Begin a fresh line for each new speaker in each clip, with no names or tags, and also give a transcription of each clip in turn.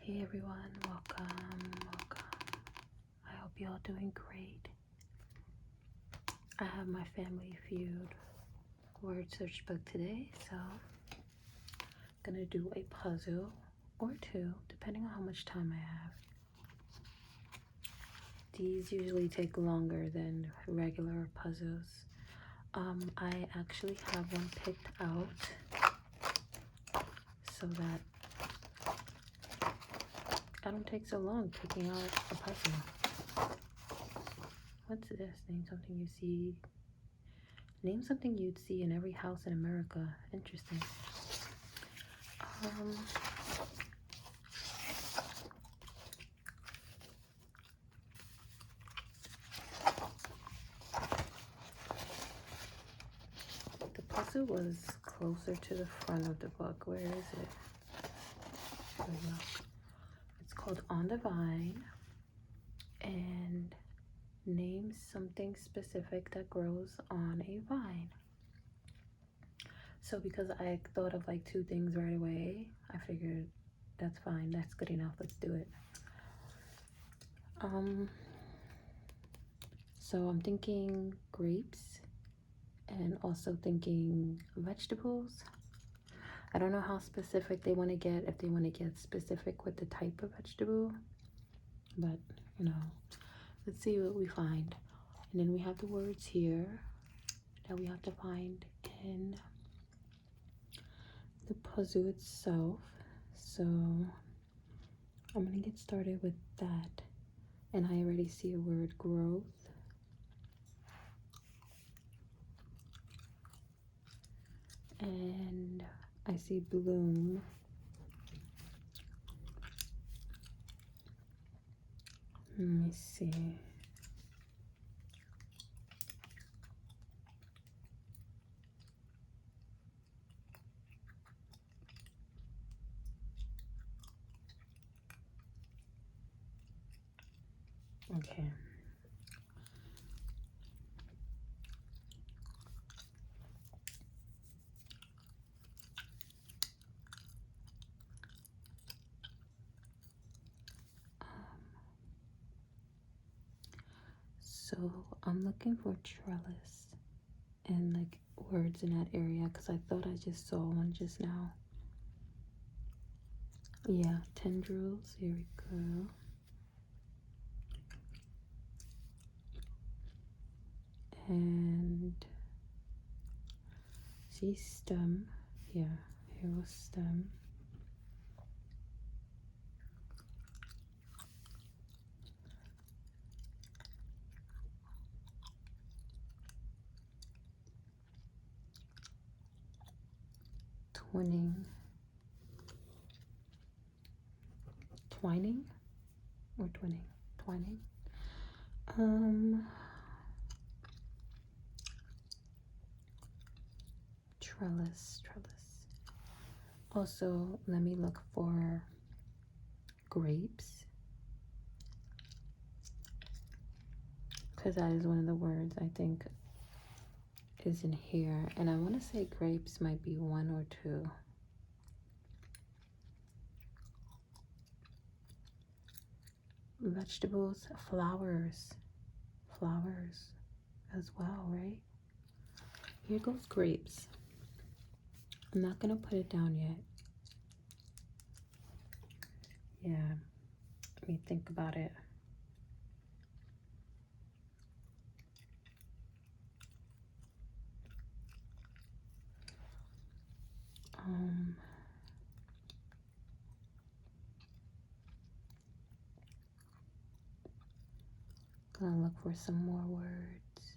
Hey everyone, welcome. I hope you're all doing great. I have my Family Feud word search book today, so I'm gonna do a puzzle or two, depending on how much time I have. These usually take longer than regular puzzles. I actually have one picked out so that I don't take so long picking out a puzzle. What's this? Name something you see. Name something you'd see in every house in America. Interesting. The puzzle was closer to the front of the book. Where is it? There we go. It's called On the Vine, and name something specific that grows on a vine. So because I thought of like two things right away, I figured that's fine, that's good enough, let's do it. So I'm thinking grapes and also thinking vegetables. I don't know how specific they want to get, if they want to get specific with the type of vegetable, but you know, let's see what we find. And then we have the words here that we have to find in the puzzle itself. So I'm gonna get started with that. And I already see a word, growth. And I see bloom. Let me see. Okay. So I'm looking for trellis and like words in that area because I thought I just saw one just now. Yeah, tendrils. Here we go. And see stem. Yeah, here was stem. Twining or twining. Trellis. Also, let me look for grapes, because that is one of the words I think is in here, and I want to say grapes might be one or two. Vegetables, flowers as well, right? Here goes grapes. I'm not gonna put it down yet. Yeah, let me think about it. Gonna look for some more words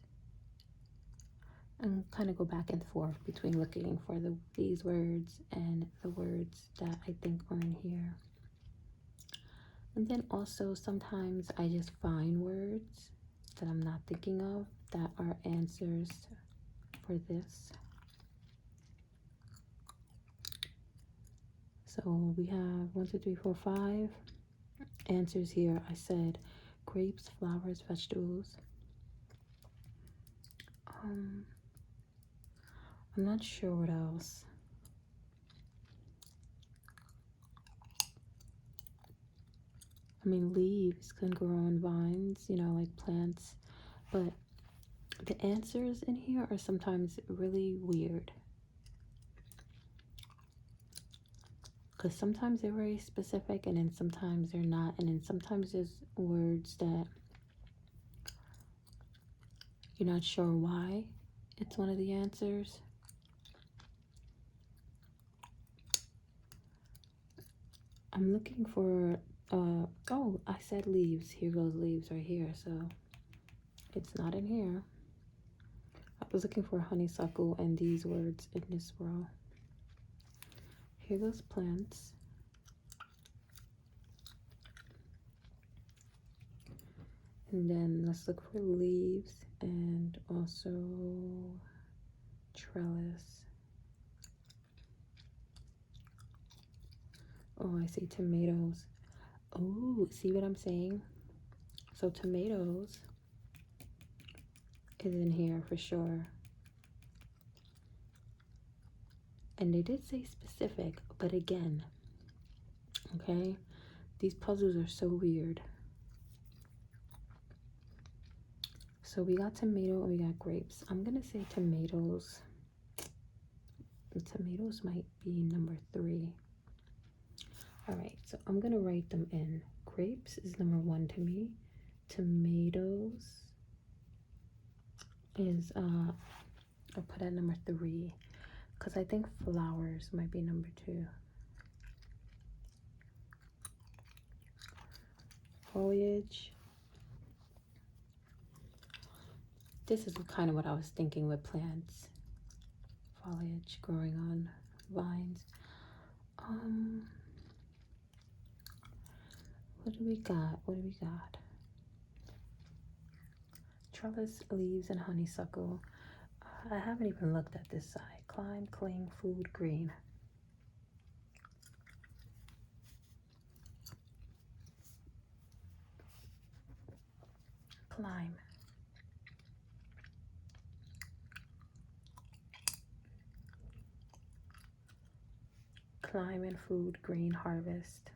and kind of go back and forth between looking for these words and the words that I think are in here. And then also sometimes I just find words that I'm not thinking of that are answers for this. So we have 1, 2, 3, 4, 5 answers here. I said grapes, flowers, vegetables. I'm not sure what else. I mean, leaves can grow on vines, you know, like plants, but the answers in here are sometimes really weird. Because sometimes they're very specific, and then sometimes they're not, and then sometimes there's words that you're not sure why it's one of the answers. I'm looking for, oh, I said leaves. Here goes leaves right here, so it's not in here. I was looking for honeysuckle and these words in this row. Here goes plants. And then let's look for leaves and also trellis. Oh, I see tomatoes. Oh, see what I'm saying? So tomatoes is in here for sure. And they did say specific, but again, okay, these puzzles are so weird. So we got tomato and we got grapes. I'm gonna say tomatoes. And tomatoes might be number 3. All right, so I'm gonna write them in. Grapes is number 1 to me. Tomatoes is I'll put at number 3 because I think flowers might be number 2. Foliage. This is kind of what I was thinking with plants. Foliage growing on vines. What do we got? What do we got? Trellis, leaves, and honeysuckle. I haven't even looked at this side. Climb, cling, food, green. Climb. Climb and food, green, harvest.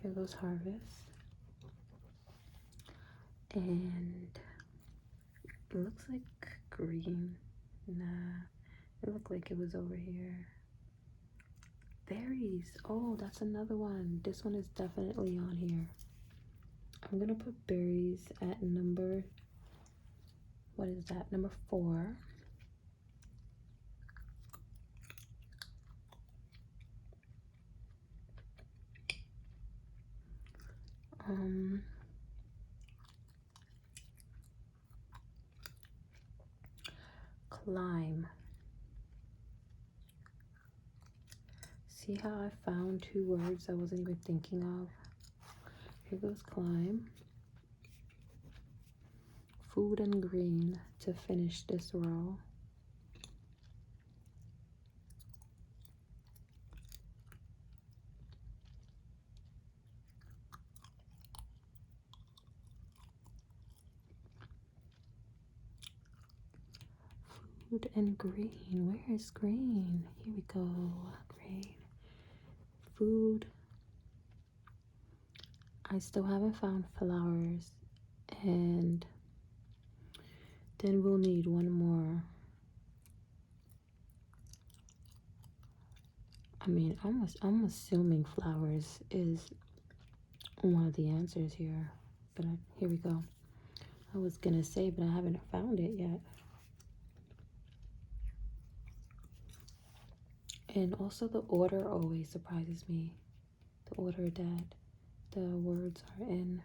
Here goes harvest. And it looks like green. Nah, it looked like it was over here. Berries. Oh, that's another one. This one is definitely on here. I'm gonna put berries at number, what is that? Number 4. Climb. See how I found 2 words I wasn't even thinking of? Here goes climb. Food and green to finish this row. Food and green. Where is green? Here we go. Green. Food. I still haven't found flowers. And then we'll need one more. I mean, I'm assuming flowers is one of the answers here. But here we go. I was gonna say, but I haven't found it yet. And also the order always surprises me. The order that the words are in.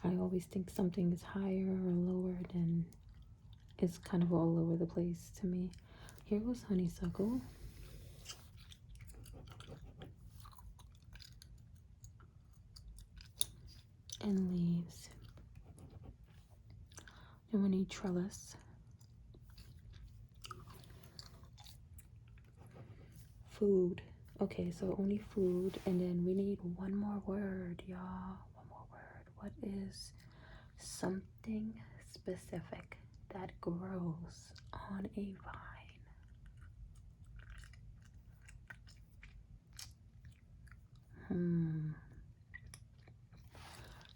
I always think something is higher or lower than it's kind of all over the place to me. Here goes honeysuckle. And leaves. And we need trellis. Food. Okay, so only food, and then we need one more word, y'all. One more word. What is something specific? that grows on a vine?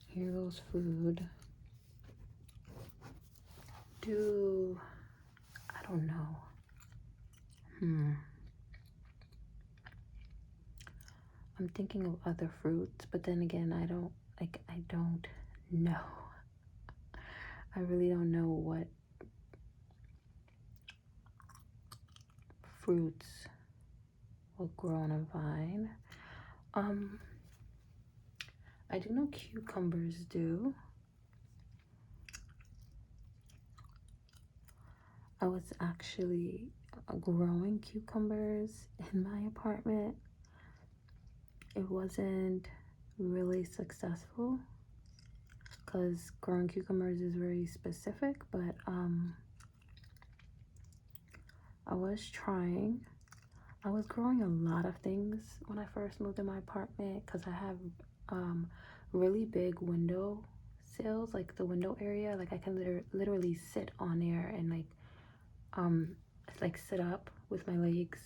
Here goes food. I don't know. I'm thinking of other fruits, but then again, I don't know. I really don't know what fruits will grow on a vine. I do know cucumbers do. I was actually growing cucumbers in my apartment. It wasn't really successful because growing cucumbers is very specific, but I was trying. I was growing a lot of things when I first moved in my apartment because I have really big window sills, like the window area. Like I can literally sit on there and like sit up with my legs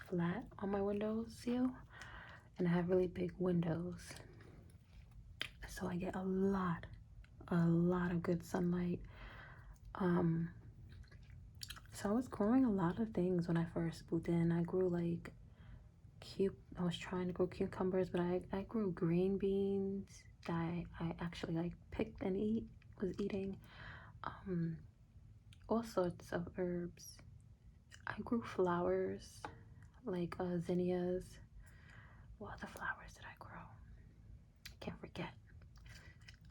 flat on my window sill, and I have really big windows, so I get a lot of good sunlight. So I was growing a lot of things when I first moved in. I grew like I was trying to grow cucumbers, but I grew green beans that I actually like picked and was eating. All sorts of herbs. I grew flowers like zinnias. What other flowers did I grow? Can't forget.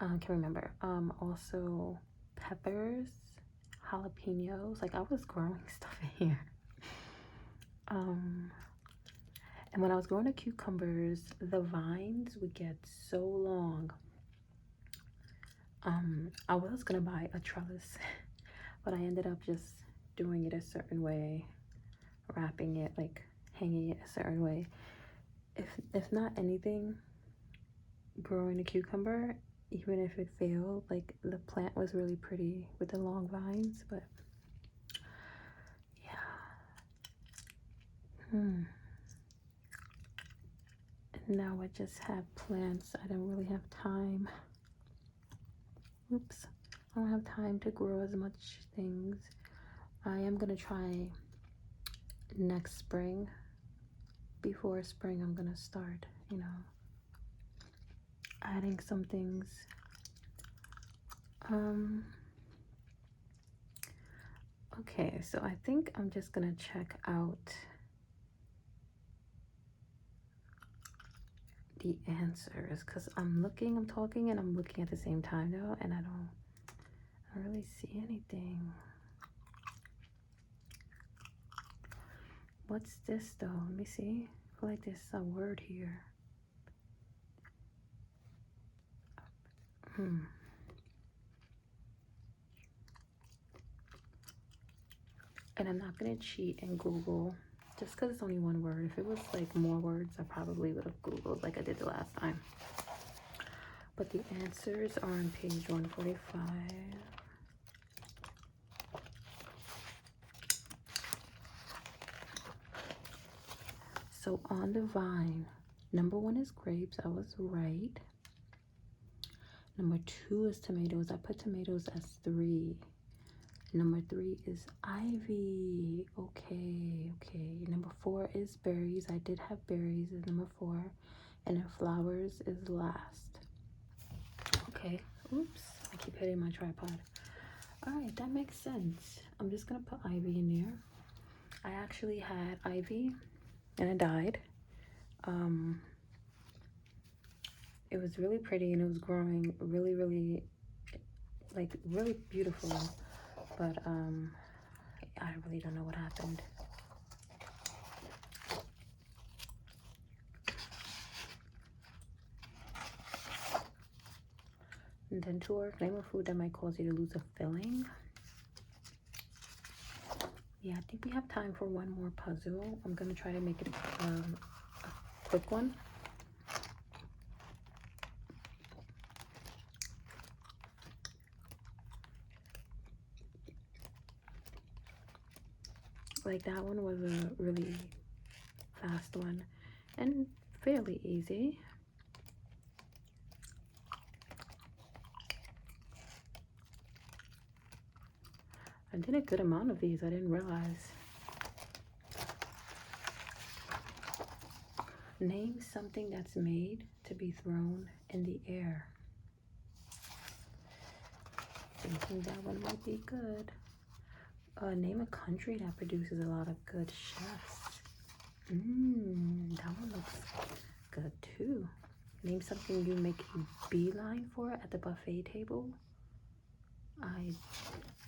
Can't remember. Also peppers, jalapenos. Like I was growing stuff in here. And when I was growing the cucumbers, the vines would get so long. I was gonna buy a trellis, but I ended up just doing it a certain way, wrapping it, like hanging it a certain way. If not anything, growing a cucumber, even if it failed, like the plant was really pretty with the long vines. But yeah. And now I just have plants. I don't really have time. Oops. I don't have time to grow as much things. I am gonna try next spring. Before spring, I'm gonna start, adding some things. Okay, so I think I'm just gonna check out the answers because I'm talking and I'm looking at the same time now, and I don't really see anything. What's this though? Let me see. I feel like there's a word here. And I'm not gonna cheat and Google just because it's only one word. If it was like more words, I probably would have Googled like I did the last time. But the answers are on page 145. So on the vine, number 1 is grapes. I was right. Number 2 is tomatoes. I put tomatoes as 3. Number 3 is ivy. Okay. Number 4 is berries. I did have berries as number 4. And then flowers is last. Okay. Oops. I keep hitting my tripod. Alright, that makes sense. I'm just gonna put ivy in there. I actually had ivy and it died. It was really pretty and it was growing really beautiful, but I really don't know what happened. And then to work, name a food that might cause you to lose a filling. Yeah, I think we have time for one more puzzle. I'm gonna try to make it a quick one. Like that one was a really fast one and fairly easy. I did a good amount of these, I didn't realize. Name something that's made to be thrown in the air. Thinking that one might be good. Name a country that produces a lot of good chefs. That one looks good too. Name something you make a beeline for at the buffet table. I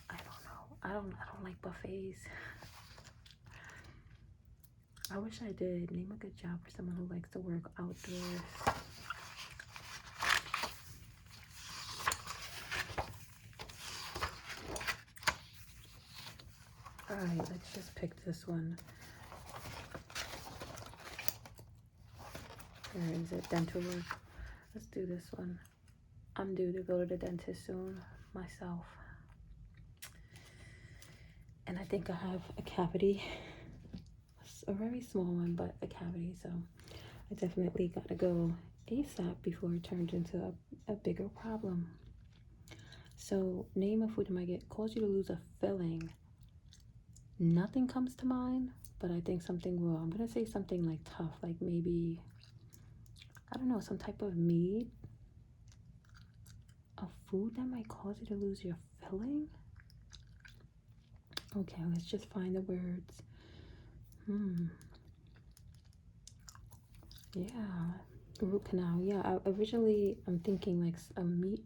don't know. I don't like buffets. I wish I did. Name a good job for someone who likes to work outdoors. Alright, let's just pick this one. Where is it? Dental work. Let's do this one. I'm due to go to the dentist soon myself. And I think I have a cavity. A very small one, but a cavity. So I definitely gotta go ASAP before it turns into a bigger problem. So name a food that might cause you to lose a filling. Nothing comes to mind, but I think something will. I'm gonna say something like tough, like maybe, I don't know, some type of meat. A food that might cause you to lose your filling? Okay, let's just find the words. Yeah, root canal. Yeah, originally I'm thinking like a meat,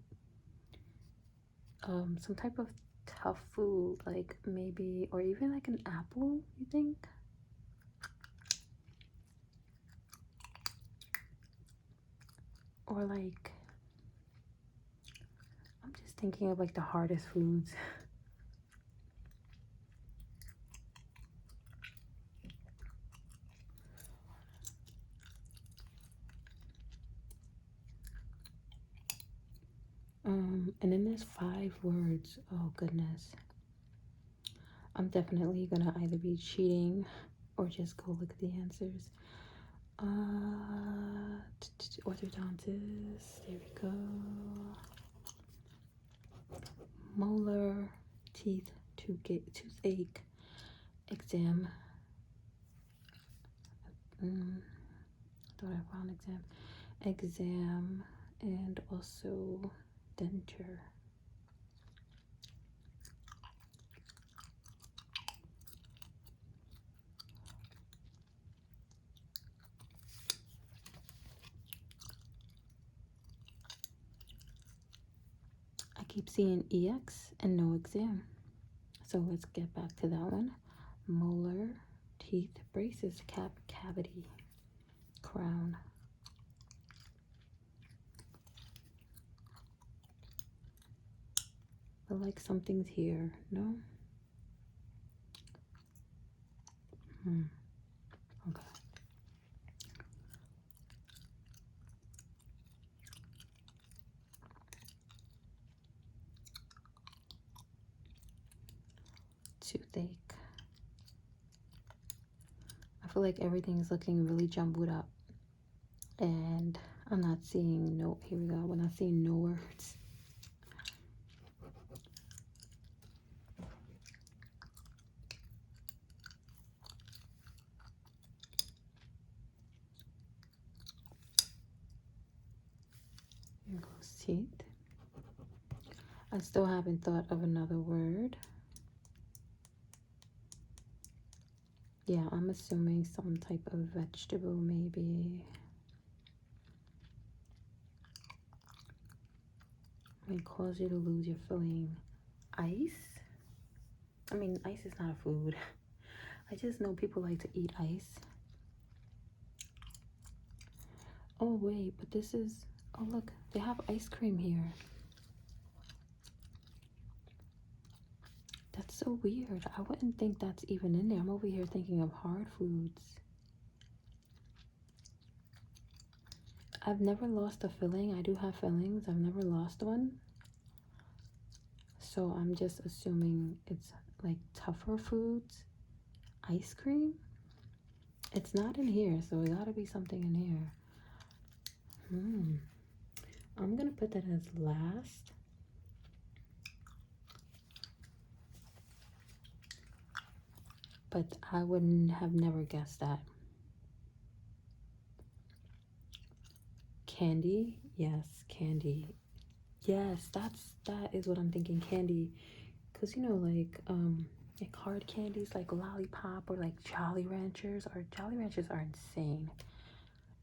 some type of tough food, like maybe, or even like an apple, you think? Or like, I'm just thinking of like the hardest foods. And then there's 5 words. Oh goodness. I'm definitely gonna either be cheating or just go look at the answers. Orthodontist, there we go. Molar, teeth, toothache, exam. Thought I found exam, and also denture. I keep seeing EX and no exam. So let's get back to that one. Molar, teeth, braces, cavity, crown. But like something's here, no? Okay. Toothache. I feel like everything's looking really jumbled up, and I'm not seeing here we go. We're not seeing no words. Here goes teeth. I still haven't thought of another word. Yeah, I'm assuming some type of vegetable, maybe. May cause you to lose your filling. Ice? I mean, ice is not a food. I just know people like to eat ice. Oh, wait, but this is... Oh, look, they have ice cream here. That's so weird. I wouldn't think that's even in there. I'm over here thinking of hard foods. I've never lost a filling. I do have fillings. I've never lost one. So I'm just assuming it's like tougher foods. ice cream? It's not in here, so it gotta be something in here. I'm gonna put that as last. But I wouldn't have never guessed that. Candy? Yes, candy. Yes, that is what I'm thinking, candy. Cause you know, like hard candies like Lollipop or like Jolly Ranchers, or Jolly Ranchers are insane.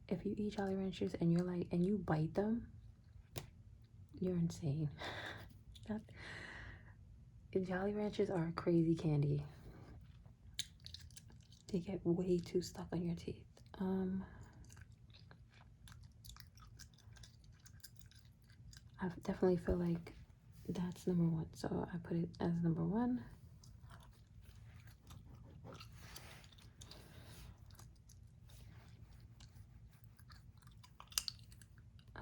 If you eat Jolly Ranchers and you're like, and you bite them, you're insane. That Jolly Ranchers are a crazy candy. They get way too stuck on your teeth. I definitely feel like that's number one, so I put it as number one. I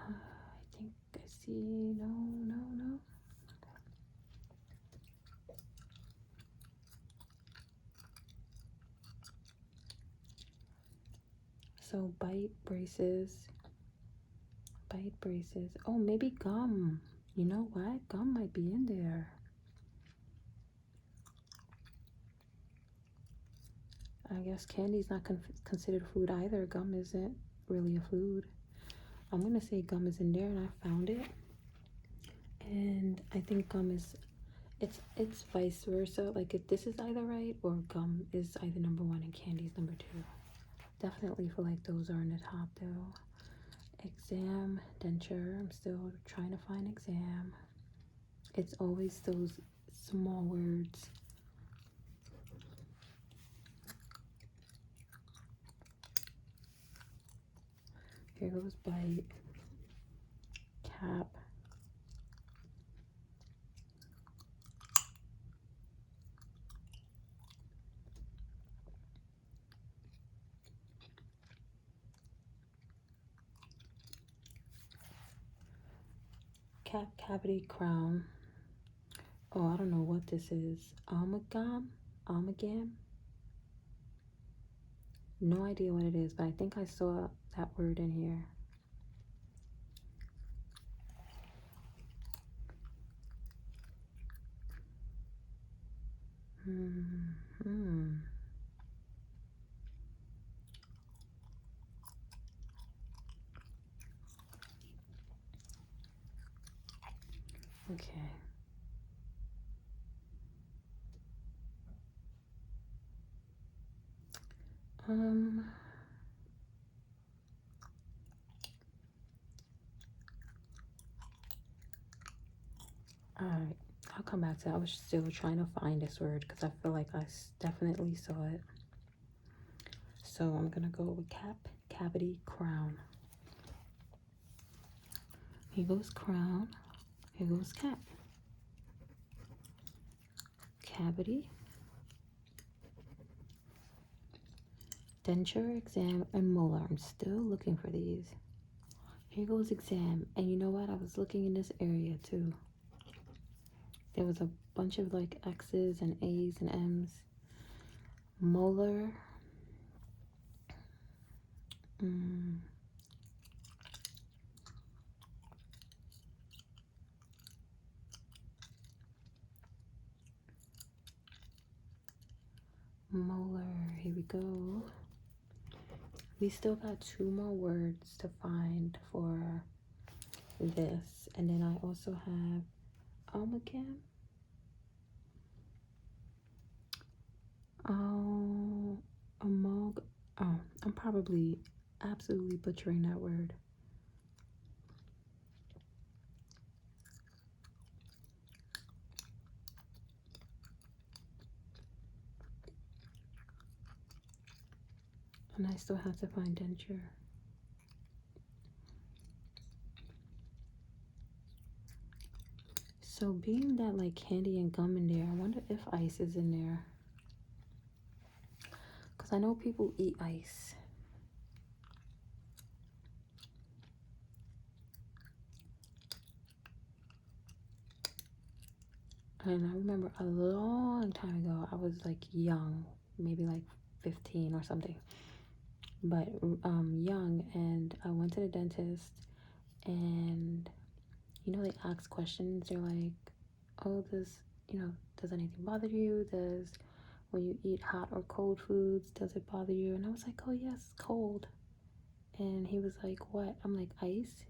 think I see, no. So bite braces. Oh, maybe gum. You know what? Gum might be in there. I guess candy's not considered food either. Gum isn't really a food. I'm gonna say gum is in there, and I found it. And I think gum is, it's vice versa. Like if this is either right, or gum is either number one and candy is number two. Definitely feel like those are in the top though. Exam, denture. I'm still trying to find exam. It's always those small words. Here goes bite. Cap. Cap, cavity, crown. Oh, I don't know what this is. Amalgam? No idea what it is, but I think I saw that word in here. Okay. All right, I'll come back to that. I was still trying to find this word because I feel like I definitely saw it. So I'm gonna go with cap, cavity, crown. Here goes crown. Here goes cap. Cavity. Denture, exam, and molar. I'm still looking for these. Here goes exam. And you know what? I was looking in this area too. There was a bunch of like X's and A's and M's. Molar. Molar. Here we go. We still got 2 more words to find for this. And then I also have amalgam. I'm probably absolutely butchering that word. And I still have to find denture. So being that like candy and gum in there, I wonder if ice is in there. Because I know people eat ice. And I remember a long time ago, I was like young maybe like 15 or something, but young. And I went to the dentist, and they ask questions. They're like, oh, does anything bother you? When you eat hot or cold foods, does it bother you? And I was like, oh yes, cold. And he was like, what? I'm like, ice.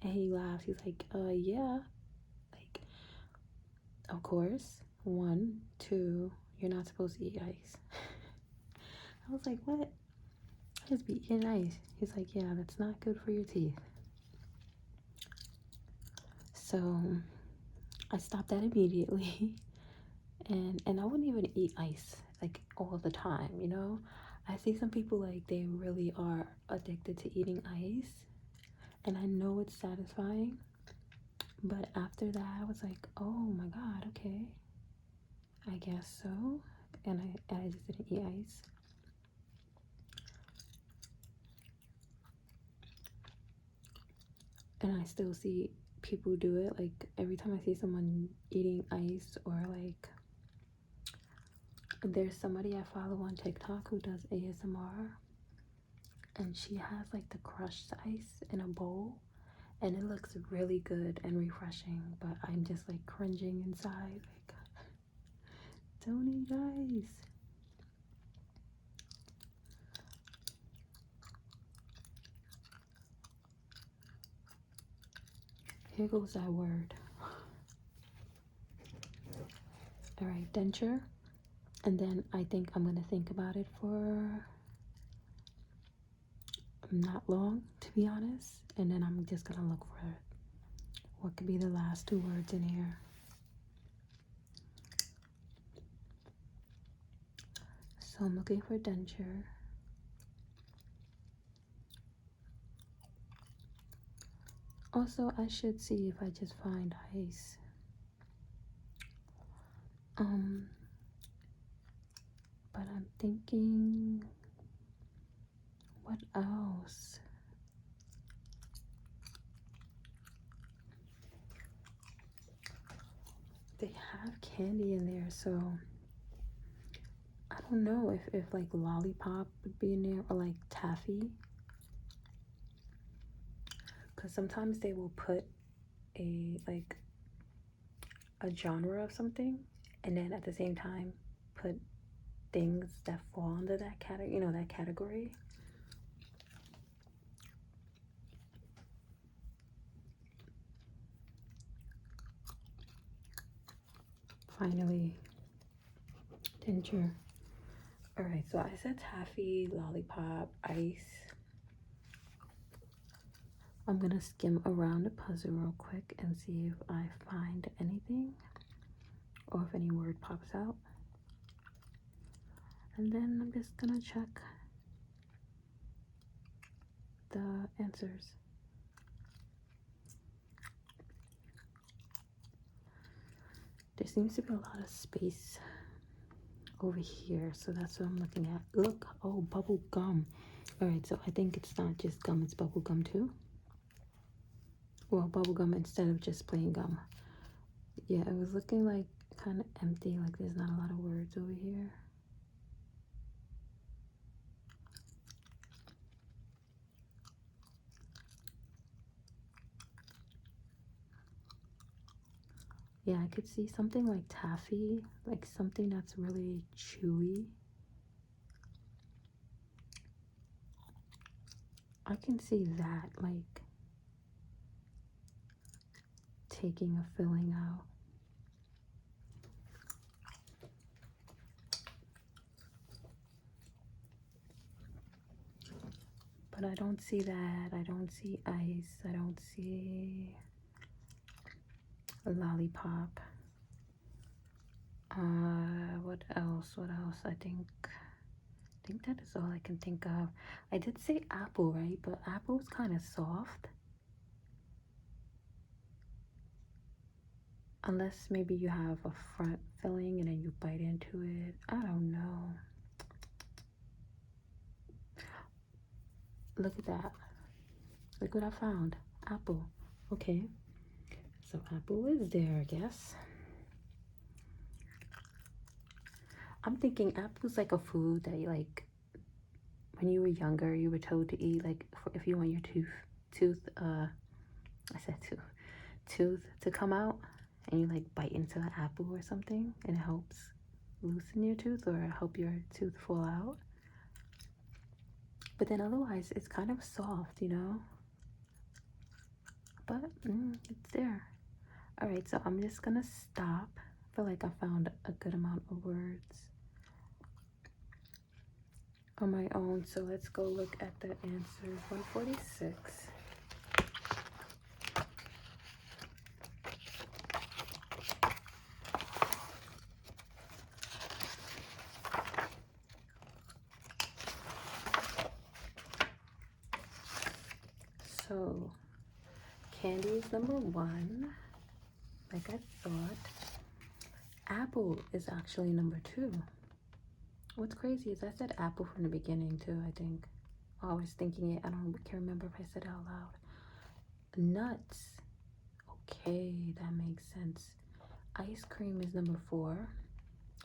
And he laughs. He's like, yeah, like, of course. 1, 2, you're not supposed to eat ice. I was like, what? I just be eating ice. He's like, yeah, that's not good for your teeth. So I stopped that immediately. And I wouldn't even eat ice like all the time, I see some people like they really are addicted to eating ice, and I know it's satisfying, but after that I was like, oh my god, okay, I guess so. And I just didn't eat ice. And I still see people do it. Like every time I see someone eating ice, or like there's somebody I follow on TikTok who does ASMR, and she has like the crushed ice in a bowl, and it looks really good and refreshing, but I'm just like cringing inside, like, don't eat ice. Here goes that word. All right, denture. And then I think I'm gonna think about it for not long, to be honest, and then I'm just gonna look for what could be the last 2 words in here. So I'm looking for denture. Also, I should see if I just find ice. But I'm thinking, what else? They have candy in there, so I don't know if like lollipop would be in there, or like taffy, because sometimes they will put a genre of something, and then at the same time put things that fall under that category, that category. Finally, denture. All right, so I said taffy, lollipop, ice. I'm gonna skim around the puzzle real quick and see if I find anything, or if any word pops out, and then I'm just gonna check the answers. There seems to be a lot of space over here, so that's what I'm looking at. Look, oh, bubble gum. All right, so I think it's not just gum, it's bubble gum too. Well, bubble gum instead of just plain gum. Yeah, it was looking like kind of empty, like there's not a lot of words over here. Yeah, I could see something like taffy, like something that's really chewy. I can see that, like taking a filling out. But I don't see that. I don't see ice. I don't see a lollipop. What else? What else? I think that is all I can think of. I did say apple, right? But apple's kind of soft. Unless maybe you have a front filling and then you bite into it. I don't know. Look at that. Look what I found. Apple. Okay. So apple is there, I guess. I'm thinking apple's like a food that you like when you were younger you were told to eat, like if you want your tooth to come out, and you like bite into an apple or something and it helps loosen your tooth or help your tooth fall out. But then otherwise it's kind of soft, you know, but it's there. All right, so I'm just gonna stop. I feel like I found a good amount of words on my own, so let's go look at the answers. 146. So candy is number 1, like I thought. Apple is actually number 2. What's crazy is I said apple from the beginning too, I think. I was thinking it, can't remember if I said it out loud. Nuts. Okay, that makes sense. Ice cream is number 4,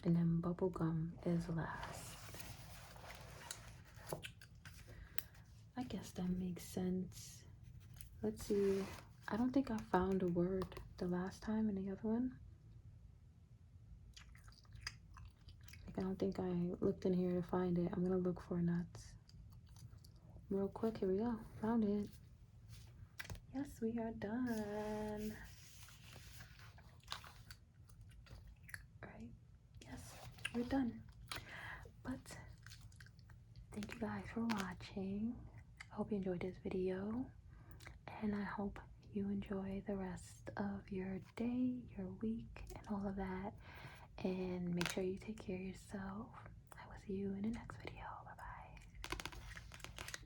and then bubble gum is last. I guess that makes sense. Let's see. I don't think I found a word the last time in the other one. Like, I don't think I looked in here to find it. I'm gonna look for nuts real quick. Here we go. Found it. Yes, we are done. Right? Yes, we're done. But thank you guys for watching. I hope you enjoyed this video, and I hope you enjoy the rest of your day, your week, and all of that. And make sure you take care of yourself. I will see you in the next video.